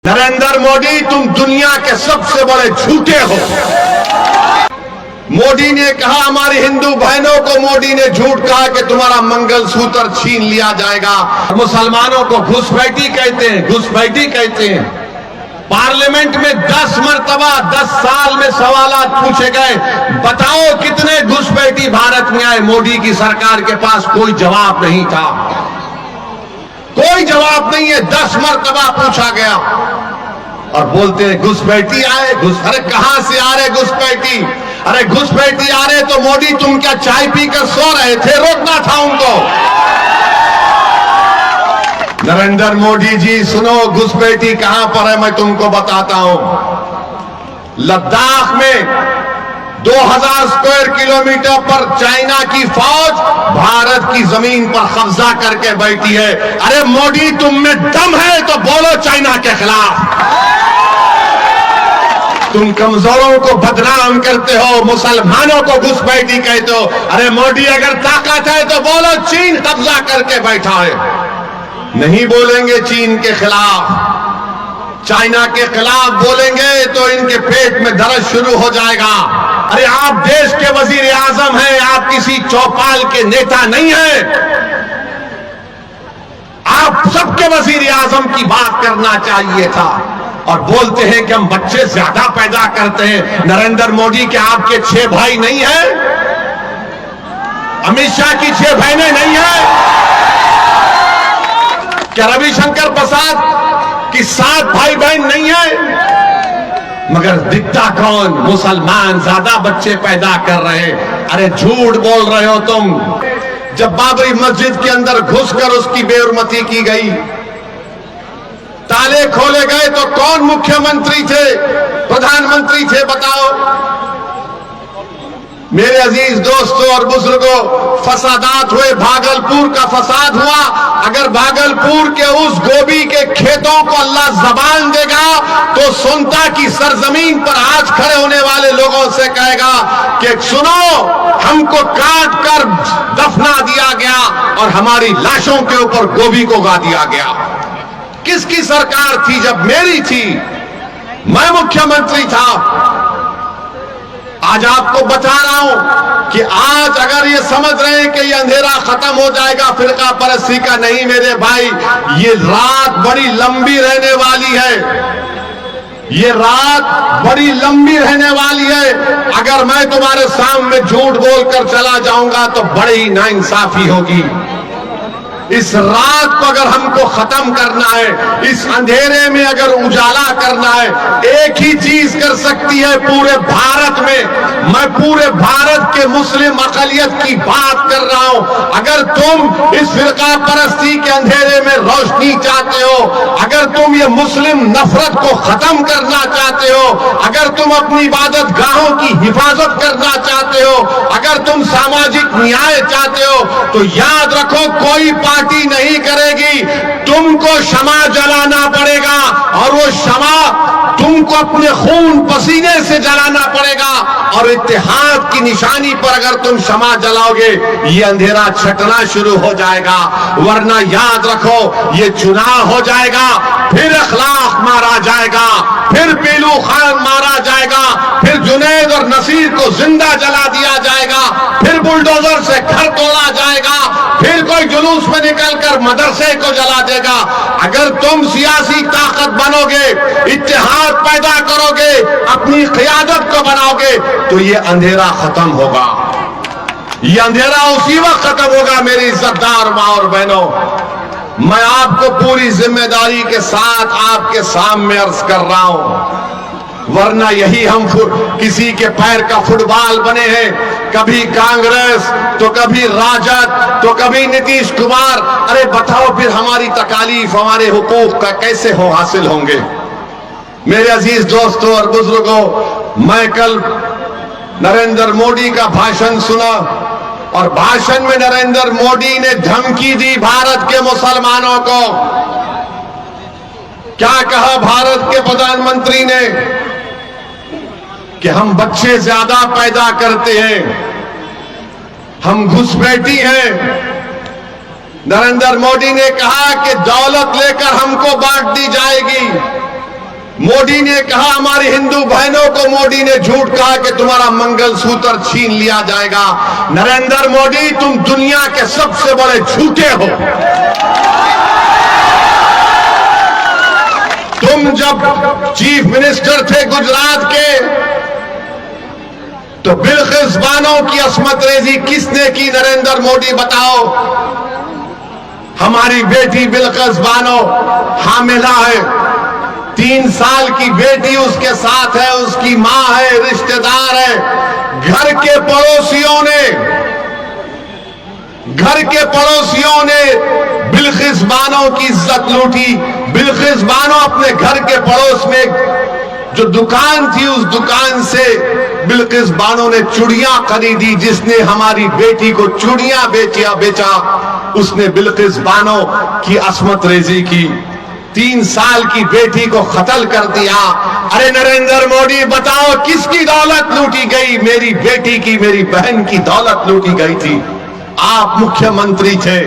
नरेंद्र मोदी, तुम दुनिया के सबसे बड़े झूठे हो। मोदी ने कहा, हमारी हिंदू बहनों को मोदी ने झूठ कहा कि तुम्हारा मंगलसूत्र छीन लिया जाएगा। मुसलमानों को घुसपैठी कहते हैं, घुसपैठी कहते हैं। पार्लियामेंट में 10 मरतबा 10 साल में सवालात पूछे गए, बताओ कितने घुसपैठी भारत में आए। मोदी की सरकार के पास कोई जवाब नहीं था, कोई जवाब नहीं है। 10 मरतबा पूछा गया और बोलते हैं घुसपैठी आए। अरे कहां से आ रहे घुसपैठी? अरे घुसपैठी आ रहे तो मोदी तुम क्या चाय पीकर सो रहे थे? रोकना था उनको। नरेंद्र मोदी जी सुनो, घुसपैठी कहां पर है मैं तुमको बताता हूं। लद्दाख में 2000 स्क्वायर किलोमीटर पर चाइना की फौज भारत की जमीन पर कब्जा करके बैठी है। अरे मोदी, तुम में दम है तो बोलो चाइना के खिलाफ। तुम कमजोरों को बदनाम करते हो, मुसलमानों को घुसपैठी कहते हो। अरे मोदी, अगर ताकत है तो बोलो चीन कब्जा करके बैठा है। नहीं बोलेंगे चीन के खिलाफ, चाइना के खिलाफ बोलेंगे तो इनके पेट में दर्द शुरू हो जाएगा। अरे आप देश के वजीर आजम हैं, आप किसी चौपाल के नेता नहीं हैं। आप सबके वजीर आजम की बात करना चाहिए था। और बोलते हैं कि हम बच्चे ज्यादा पैदा करते हैं। नरेंद्र मोदी, क्या आपके 6 भाई नहीं हैं? अमित शाह की 6 बहनें नहीं हैं? क्या रविशंकर प्रसाद की 7 भाई बहन नहीं है? मगर दिखता कौन? मुसलमान ज्यादा बच्चे पैदा कर रहे हैं। अरे झूठ बोल रहे हो तुम। जब बाबरी मस्जिद के अंदर घुसकर उसकी बेहुरमती की गई, ताले खोले गए, तो कौन मुख्यमंत्री थे, प्रधानमंत्री थे? बताओ मेरे अजीज दोस्तों और बुजुर्गों, फसादात हुए। भागलपुर का फसाद हुआ। अगर भागलपुर के उस गोभी के खेतों को अल्लाह जबान देगा तो सोनता की सरजमीन पर आज खड़े होने वाले लोगों से कहेगा कि सुनो, हमको काट कर दफना दिया गया और हमारी लाशों के ऊपर गोभी को उगा दिया गया। किसकी सरकार थी? जब मेरी थी, मैं मुख्यमंत्री था। आज आपको बता रहा हूं कि आज अगर ये समझ रहे हैं कि ये अंधेरा खत्म हो जाएगा फिरका परस्ती का, नहीं मेरे भाई, ये रात बड़ी लंबी रहने वाली है। ये रात बड़ी लंबी रहने वाली है। अगर मैं तुम्हारे सामने झूठ बोलकर चला जाऊंगा तो बड़ी नाइंसाफी होगी। इस रात को अगर हमको खत्म करना है, इस अंधेरे में अगर उजाला करना है, एक ही चीज कर सकती है पूरे भारत में। मैं पूरे भारत के मुस्लिम अक़लियत की बात कर रहा हूं। अगर तुम इस फिरका परस्ती के अंधेरे में रोशनी चाहते हो, अगर तुम ये मुस्लिम नफरत को खत्म करना चाहते हो, अगर तुम अपनी इबादत गाहों की हिफाजत करना चाहते हो, अगर तुम सामाजिक न्याय चाहते हो, तो याद रखो, कोई पार्टी नहीं करेगी। तुमको शमा जलाना पड़ेगा और वो शमा तुमको अपने खून पसीने से जलाना पड़ेगा। और इत्तेहाद की निशानी पर अगर तुम शमा जलाओगे, ये अंधेरा छटना शुरू हो जाएगा। वरना याद रखो, ये चुनाव हो जाएगा, फिर अखलाक मारा जाएगा, फिर पीलू खान मारा जाएगा, फिर जुनैद और नसीर को जिंदा जला दिया जाएगा, फिर बुलडोजर से घर तोड़ा जाएगा, फिर कोई जुलूस में निकलकर मदरसे को जला देगा। अगर तुम सियासी ताकत बनोगे, इत्तेहाद पैदा करोगे, अपनी क़ियादत को बनाओगे, तो ये अंधेरा खत्म होगा। ये अंधेरा उसी वक्त खत्म होगा। मेरी इज्जतदार मां और बहनों, मैं आपको पूरी जिम्मेदारी के साथ आपके सामने अर्ज कर रहा हूं। वरना यही हम किसी के पैर का फुटबॉल बने हैं। कभी कांग्रेस, तो कभी राजद, तो कभी नीतीश कुमार। अरे बताओ, फिर हमारी तकालीफ, हमारे हुकूक का कैसे हासिल होंगे? मेरे अजीज दोस्तों और बुजुर्गों, मैं कल नरेंद्र मोदी का भाषण सुना और भाषण में नरेंद्र मोदी ने धमकी दी भारत के मुसलमानों को। क्या कहा भारत के प्रधानमंत्री ने? कि हम बच्चे ज्यादा पैदा करते हैं, हम घुसपैठी हैं। नरेंद्र मोदी ने कहा कि दौलत लेकर हमको बांट दी जाएगी। मोदी ने कहा, हमारी हिंदू बहनों को मोदी ने झूठ कहा कि तुम्हारा मंगलसूत्र छीन लिया जाएगा। नरेंद्र मोदी, तुम दुनिया के सबसे बड़े झूठे हो। तुम जब चीफ मिनिस्टर थे गुजरात के, तो बिल्किस बानो की असमत रेजी किसने की? नरेंद्र मोदी बताओ। हमारी बेटी बिल्किस बानो हामिला है, 3 साल की बेटी उसके साथ है, उसकी मां है, रिश्तेदार है। घर के पड़ोसियों ने बिल्किस बानो की इज्जत लूटी। बिल्किस बानो अपने घर के पड़ोस में जो दुकान थी, उस दुकान से बिल्किस बानो ने चूड़ियां खरीदी। जिसने हमारी बेटी को चूड़ियां बेचा उसने बिल्किस बानो की असमत रेजी की। 3 साल की बेटी को कत्ल कर दिया। अरे नरेंद्र मोदी, बताओ किसकी दौलत लूटी गई? मेरी बेटी की, मेरी बहन की दौलत लूटी गई थी। आप मुख्यमंत्री थे,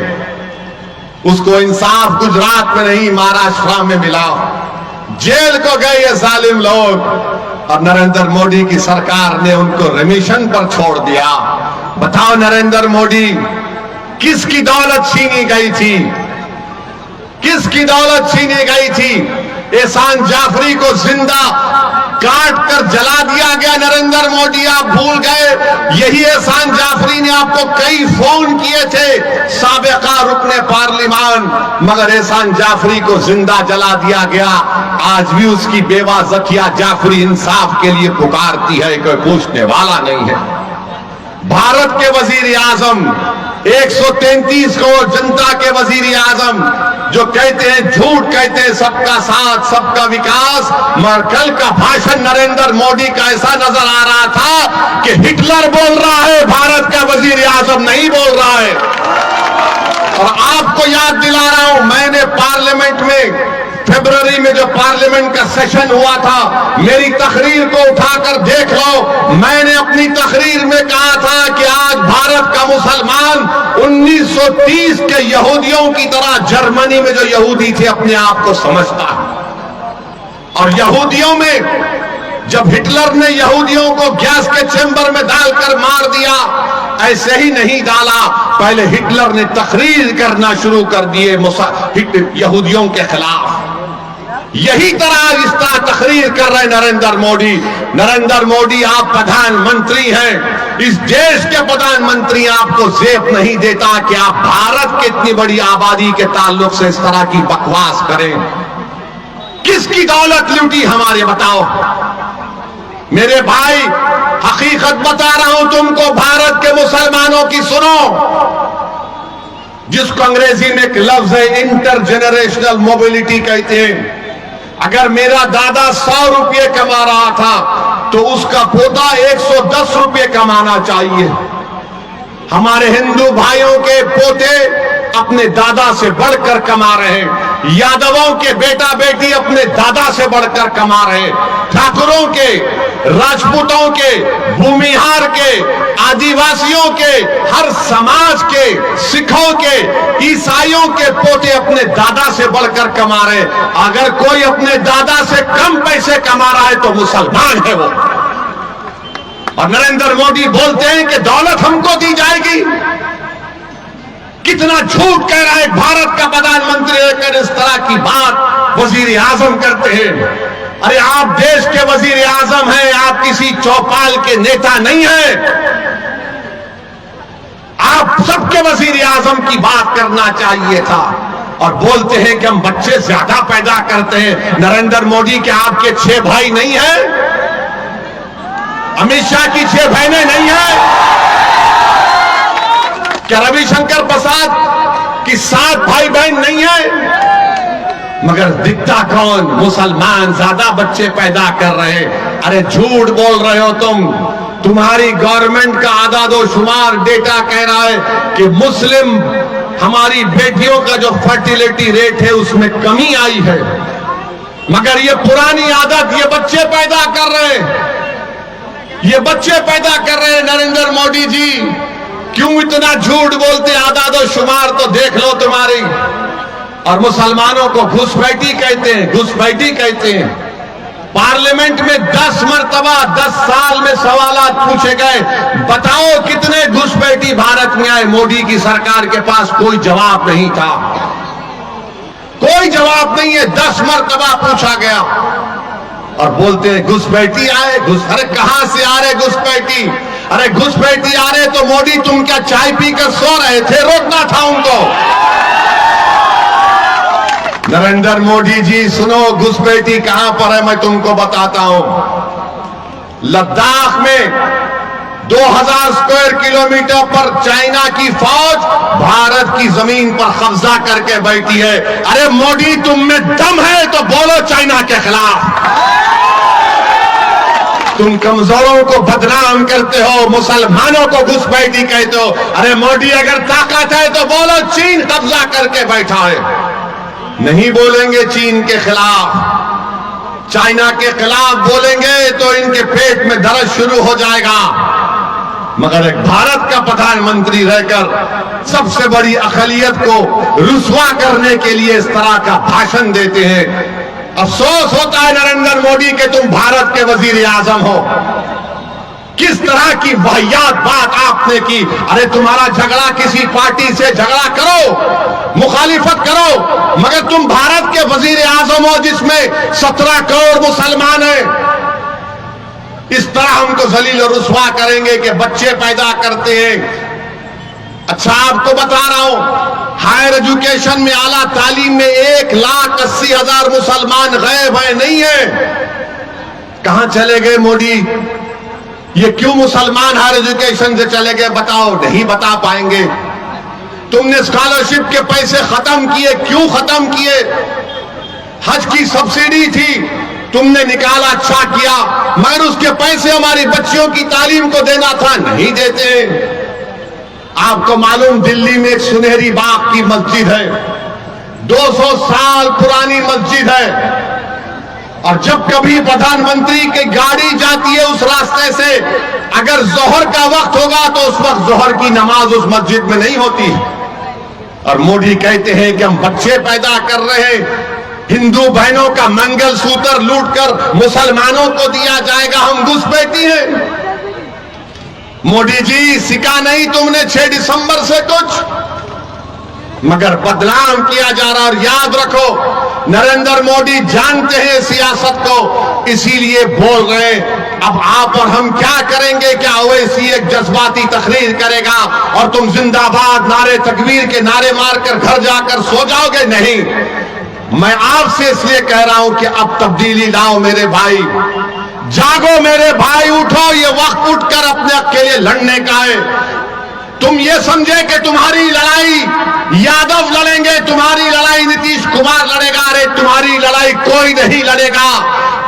उसको इंसाफ गुजरात में नहीं महाराष्ट्र में मिला। जेल को गए ये जालिम लोग, और नरेंद्र मोदी की सरकार ने उनको रिमिशन पर छोड़ दिया। बताओ नरेंद्र मोदी, किसकी दौलत छीनी गई थी? किसकी दौलत छीनी गई थी? एहसान जाफरी को जिंदा काट कर जला दिया गया। नरेंद्र मोदी, आप भूल गए, यही एहसान जाफरी ने आपको कई फोन किए थे, साबिका रुकने पार्लिमान, मगर एहसान जाफरी को जिंदा जला दिया गया। आज भी उसकी बेवा जकिया जाफरी इंसाफ के लिए पुकारती है, कोई पूछने वाला नहीं है। भारत के वजीर आजम, 133 करोड़ जनता के वजीर आजम, जो कहते हैं, झूठ कहते हैं सबका साथ सबका विकास, मगर कल का भाषण नरेंद्र मोदी का ऐसा नजर आ रहा था कि हिटलर बोल रहा है, भारत का वजीर आजम नहीं बोल रहा है। और आपको याद दिला रहा हूं, मैंने पार्लियामेंट में फरवरी में जो पार्लियामेंट का सेशन हुआ था, मेरी तकरीर को उठाकर देख लो। मैंने अपनी तकरीर में कहा था कि आज भारत का मुसलमान 1930 के यहूदियों की तरह जर्मनी में जो यहूदी थे अपने आप को समझता है। और यहूदियों में जब हिटलर ने यहूदियों को गैस के चैम्बर में डालकर मार दिया, ऐसे ही नहीं डाला, पहले हिटलर ने तकरीर करना शुरू कर दिए यहूदियों के खिलाफ। यही तरह इस तरह तकरीर कर रहे नरेंद्र मोदी। नरेंद्र मोदी, आप प्रधानमंत्री हैं, इस देश के प्रधानमंत्री, आपको जेब नहीं देता कि आप भारत की इतनी बड़ी आबादी के ताल्लुक से इस तरह की बकवास करें। किसकी दौलत लूटी हमारे, बताओ मेरे भाई। हकीकत बता रहा हूं तुमको, भारत के मुसलमानों की सुनो, जिसको अंग्रेजी में एक लफ्ज है इंटरजेनरेशनल मोबिलिटी कहते हैं। अगर मेरा दादा 100 रुपये कमा रहा था तो उसका पोता 110 रुपये कमाना चाहिए। हमारे हिंदू भाइयों के पोते अपने दादा से बढ़कर कमा रहे हैं। यादवों के बेटा बेटी अपने दादा से बढ़कर कमा रहे हैं। ठाकुरों के, राजपूतों के, भूमिहार के, आदिवासियों के, हर समाज के, सिखों के, ईसाइयों के पोते अपने दादा से बढ़कर कमा रहे हैं। अगर कोई अपने दादा से कम पैसे कमा रहा है तो मुसलमान है वो। और नरेंद्र मोदी बोलते हैं कि दौलत हमको दी जाएगी। कितना झूठ कह रहा है भारत का प्रधानमंत्री लेकर इस तरह की बात वजीर आजम करते हैं। अरे आप देश के वजीर आजम हैं, आप किसी चौपाल के नेता नहीं हैं। आप सबके वजीर आजम की बात करना चाहिए था। और बोलते हैं कि हम बच्चे ज्यादा पैदा करते हैं। नरेंद्र मोदी, क्या आपके 6 भाई नहीं हैं? अमित शाह की 6 बहनें नहीं हैं? क्या रविशंकर प्रसाद की 7 भाई बहन नहीं है? मगर दिखता कौन? मुसलमान ज्यादा बच्चे पैदा कर रहे हैं। अरे झूठ बोल रहे हो तुम। तुम्हारी गवर्नमेंट का आदादोशुमार डेटा कह रहा है कि मुस्लिम हमारी बेटियों का जो फर्टिलिटी रेट है उसमें कमी आई है। मगर ये पुरानी आदत, ये बच्चे पैदा कर रहे हैं, ये बच्चे पैदा कर रहे हैं। नरेंद्र मोदी जी क्यों इतना झूठ बोलते? आदादोशुमार तो देख लो तुम्हारी। और मुसलमानों को घुसपैठी कहते हैं, घुसपैठी कहते हैं। पार्लियामेंट में 10 मरतबा 10 साल में सवालात पूछे गए, बताओ कितने घुसपैठी भारत में आए। मोदी की सरकार के पास कोई जवाब नहीं था, कोई जवाब नहीं है। 10 मरतबा पूछा गया और बोलते हैं घुसपैठी आए। अरे कहां से आ रहे घुसपैठी? अरे घुसपैठी आ रहे तो मोदी तुम क्या चाय पीकर सो रहे थे? रोकना था उनको। नरेंद्र मोदी जी सुनो, घुसपैठी कहां पर है मैं तुमको बताता हूं। लद्दाख में 2000 स्क्वायर किलोमीटर पर चाइना की फौज भारत की जमीन पर कब्जा करके बैठी है। अरे मोदी तुम में दम है तो बोलो चाइना के खिलाफ। तुम कमजोरों को बदनाम करते हो, मुसलमानों को घुसपैठी कहते हो। अरे मोदी अगर ताकत है तो बोलो चीन कब्जा करके बैठा है। नहीं बोलेंगे चीन के खिलाफ, चाइना के खिलाफ बोलेंगे तो इनके पेट में दर्द शुरू हो जाएगा। मगर एक भारत का प्रधानमंत्री रहकर सबसे बड़ी अक़लियत को रुसवा करने के लिए इस तरह का भाषण देते हैं। अफसोस होता है नरेंद्र मोदी के तुम भारत के वजीर आजम हो। किस तरह की वाहियात बात आपने की। अरे तुम्हारा झगड़ा किसी पार्टी से झगड़ा करो, मुखालिफत करो, मगर तुम भारत के वजीर आजम हो जिसमें 17 करोड़ मुसलमान हैं। इस तरह हमको जलील और रुसवा करेंगे कि बच्चे पैदा करते हैं। अच्छा आपको बता रहा हूं, हायर एजुकेशन में, आला तालीम में 1,80,000 मुसलमान गायब है, नहीं है। कहां चले गए मोदी? ये क्यों मुसलमान हायर एजुकेशन से चले गए? बताओ, नहीं बता पाएंगे। तुमने स्कॉलरशिप के पैसे खत्म किए, क्यों खत्म किए? हज की सब्सिडी थी, तुमने निकाला, अच्छा किया, मगर उसके पैसे हमारी बच्चियों की तालीम को देना था, नहीं देते। आपको मालूम दिल्ली में एक सुनहरी बाग की मस्जिद है, 200 साल पुरानी मस्जिद है, और जब कभी प्रधानमंत्री की गाड़ी जाती है उस रास्ते से, अगर जोहर का वक्त होगा तो उस वक्त जोहर की नमाज उस मस्जिद में नहीं होती। और मोदी कहते हैं कि हम बच्चे पैदा कर रहे हैं, हिंदू बहनों का मंगल सूत्र लूटकर मुसलमानों को दिया जाएगा, हम घुसपैठी हैं। मोदी जी सिखा नहीं तुमने 6 दिसंबर से कुछ, मगर बदनाम किया जा रहा। और याद रखो नरेंद्र मोदी जानते हैं सियासत को, इसीलिए बोल रहे हैं। अब आप और हम क्या करेंगे? क्या ओवैसी एक जज्बाती तकरीर करेगा और तुम जिंदाबाद नारे तकबीर के नारे मारकर घर जाकर सो जाओगे? नहीं। मैं आपसे इसलिए कह रहा हूं कि अब तब्दीली लाओ मेरे भाई, जागो मेरे भाई, उठो। ये वक्त उठकर अपने हक के लिए लड़ने का है। तुम ये समझे कि तुम्हारी लड़ाई यादव लड़ेंगे, तुम्हारी लड़ाई नीतीश कुमार लड़ेगा। अरे तुम्हारी लड़ाई कोई नहीं लड़ेगा।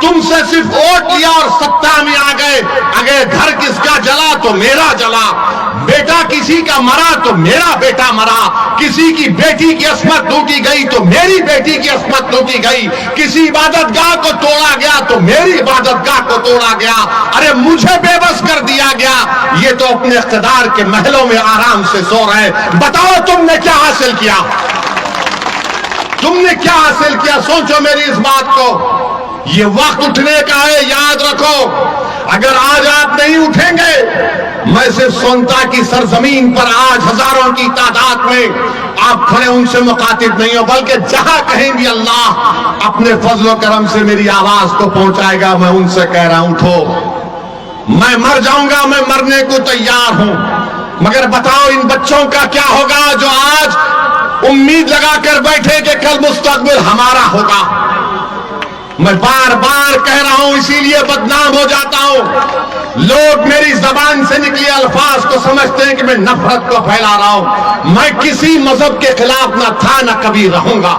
तुमसे सिर्फ वोट लिया और सत्ता में आ गए। अगर घर किसका जला तो मेरा जला, बेटा किसी का मरा तो मेरा बेटा मरा, किसी की बेटी की अस्मत लूटी गई तो मेरी बेटी की अस्मत लूटी गई, किसी इबादतगाह को तोड़ा गया तो मेरी इबादतगाह को तोड़ा गया। अरे मुझे बेबस कर दिया गया। ये तो अपने इख्तिदार के महलों में आराम से सो रहे। बताओ तुमने क्या हासिल किया? तुमने क्या हासिल किया? सोचो मेरी इस बात को। ये वक्त उठने का है, याद रखो। अगर आज आप नहीं उठेंगे, मैं सिर्फ सोनता की सरजमीन पर आज हजारों की तादाद में आप खड़े उनसे मुखातिब नहीं हो, बल्कि जहां कहीं भी अल्लाह अपने फजल करम से मेरी आवाज को पहुंचाएगा, मैं उनसे कह रहा हूं उठो। मैं मर जाऊंगा, मैं मरने को तैयार हूं, मगर बताओ इन बच्चों का क्या होगा जो आज उम्मीद लगाकर बैठे कि कल मुस्तकबिल हमारा होगा। मैं बार बार कह रहा हूं, इसीलिए बदनाम हो जाता हूं। लोग मेरी जबान से निकले अल्फाज को समझते हैं कि मैं नफरत को फैला रहा हूं। मैं किसी मजहब के खिलाफ ना था, ना कभी रहूंगा।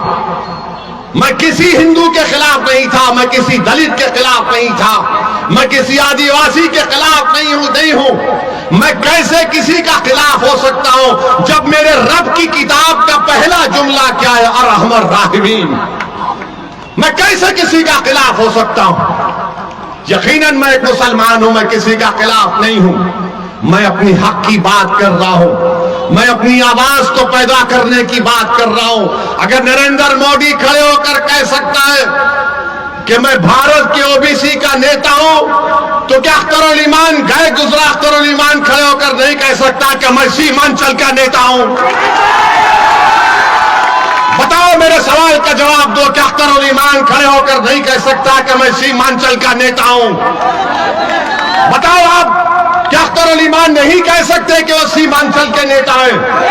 मैं किसी हिंदू के खिलाफ नहीं था, मैं किसी दलित के खिलाफ नहीं था, मैं किसी आदिवासी के खिलाफ नहीं हूं। मैं कैसे किसी का खिलाफ हो सकता हूं जब मेरे रब की किताब का पहला जुमला क्या है? अरहमर राहिमीन। मैं कैसे किसी का खिलाफ हो सकता हूं? यकीनन मैं एक मुसलमान हूं, मैं किसी का खिलाफ नहीं हूं। मैं अपनी हक की बात कर रहा हूं, मैं अपनी आवाज को पैदा करने की बात कर रहा हूं। अगर नरेंद्र मोदी खड़े होकर कह सकता है कि मैं भारत के ओबीसी का नेता हूं, तो क्या अख्तरुल ईमान गए गुजरा अख्तरुल ईमान खड़े होकर नहीं कह सकता कि मैं सीमांचल का नेता हूं? बताओ, मेरे सवाल का जवाब दो। क्या अख्तरुल ईमान खड़े होकर नहीं कह सकता कि मैं सीमांचल का नेता हूं? बताओ आप, क्या अख्तरुल ईमान नहीं कह सकते कि वो सीमांचल के नेता हैं?